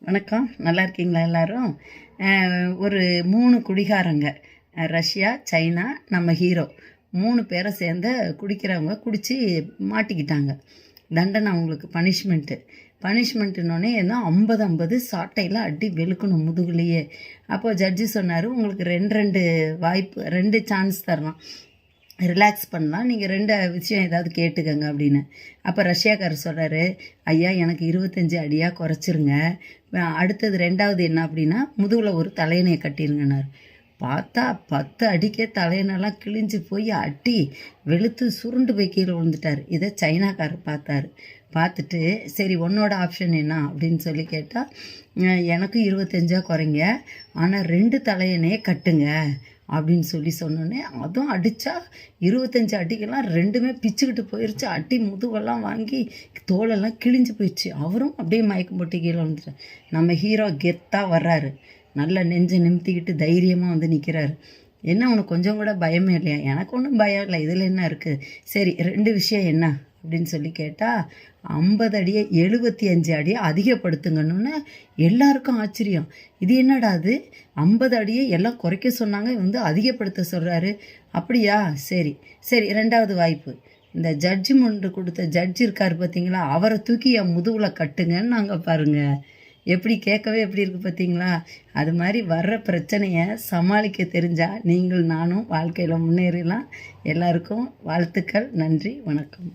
வணக்கம். நல்லா இருக்கீங்களா எல்லாரும்? ஒரு 3 குடிகாரங்க, ரஷ்யா, சைனா, நம்ம ஹீரோ 3 பேரை சேர்ந்த குடிக்கிறவங்க குடித்து மாட்டிக்கிட்டாங்க. தண்டனை அவங்களுக்கு பனிஷ்மெண்ட்டுன்னொடனே என்ன 50 சாட்டையில் அடி வெளுக்கணும் முதுகுலையே. அப்போது ஜட்ஜி சொன்னார், உங்களுக்கு 2 வாய்ப்பு, 2 சான்ஸ் தரலாம், ரிலாக்ஸ் பண்ணலாம், நீங்கள் 2 விஷயம் ஏதாவது கேட்டுக்கங்க அப்படின்னு. அப்போ ரஷ்யாக்காரர் சொல்கிறாரு, ஐயா எனக்கு 25 அடியாக குறைச்சிருங்க, அடுத்தது 2வது என்ன அப்படின்னா முதுகில் ஒரு தலையணையை கட்டிருங்கன்னார். பார்த்தா 10 அடிக்கே தலையணெல்லாம் கிழிஞ்சு போய் அடி வெளுத்து சுருண்டு போய் கீழே விழுந்துட்டார். இதை சைனாக்காரர் பார்த்துட்டு சரி உன்னோட ஆப்ஷன் என்ன அப்படின்னு சொல்லி கேட்டால், எனக்கு 25 குறைங்க, ஆனால் 2 தலையணையே கட்டுங்க அப்படின்னு சொன்னோன்னே, அதுவும் அடித்தா 25 அடிக்கெல்லாம் 2மே பிச்சுக்கிட்டு போயிடுச்சு. அடி முதுவெல்லாம் வாங்கி தோலெல்லாம் கிழிஞ்சு போயிடுச்சு. அவரும் அப்படியே மயக்கம் போட்டு கீழே வந்துட்டார். நம்ம ஹீரோ கெத்தாக வர்றாரு, நல்லா நெஞ்சை நிமித்திக்கிட்டு தைரியமாக வந்து நிற்கிறாரு. என்ன உனக்கு கொஞ்சம் கூட பயமே இல்லையா? எனக்கு ஒன்றும் பயம் இல்லை, இதில் என்ன இருக்குது? சரி 2 விஷயம் என்ன அப்படின்னு சொல்லி கேட்டால், 50 அடியை 75 அடியை அதிகப்படுத்துங்கன்னு எல்லாருக்கும் ஆச்சரியம். இது என்னடா அது, 50 அடியை எல்லாம் குறைக்க சொன்னாங்க, வந்து அதிகப்படுத்த சொல்கிறாரு. அப்படியா? சரி 2வது வாய்ப்பு, இந்த ஜட்ஜ்மெண்ட் கொடுத்த ஜட்ஜ் இருக்கார் பார்த்தீங்களா, அவரை தூக்கி என் முதுகில் கட்டுங்கன்னு நாங்கள் பாருங்கள். எப்படி கேட்கவே எப்படி இருக்குது பார்த்தீங்களா? அது மாதிரி வர்ற பிரச்சனையை சமாளிக்க தெரிஞ்சால் நீங்கள் நானும் வாழ்க்கையில் முன்னேறலாம். எல்லாருக்கும் வாழ்த்துக்கள். நன்றி, வணக்கம்.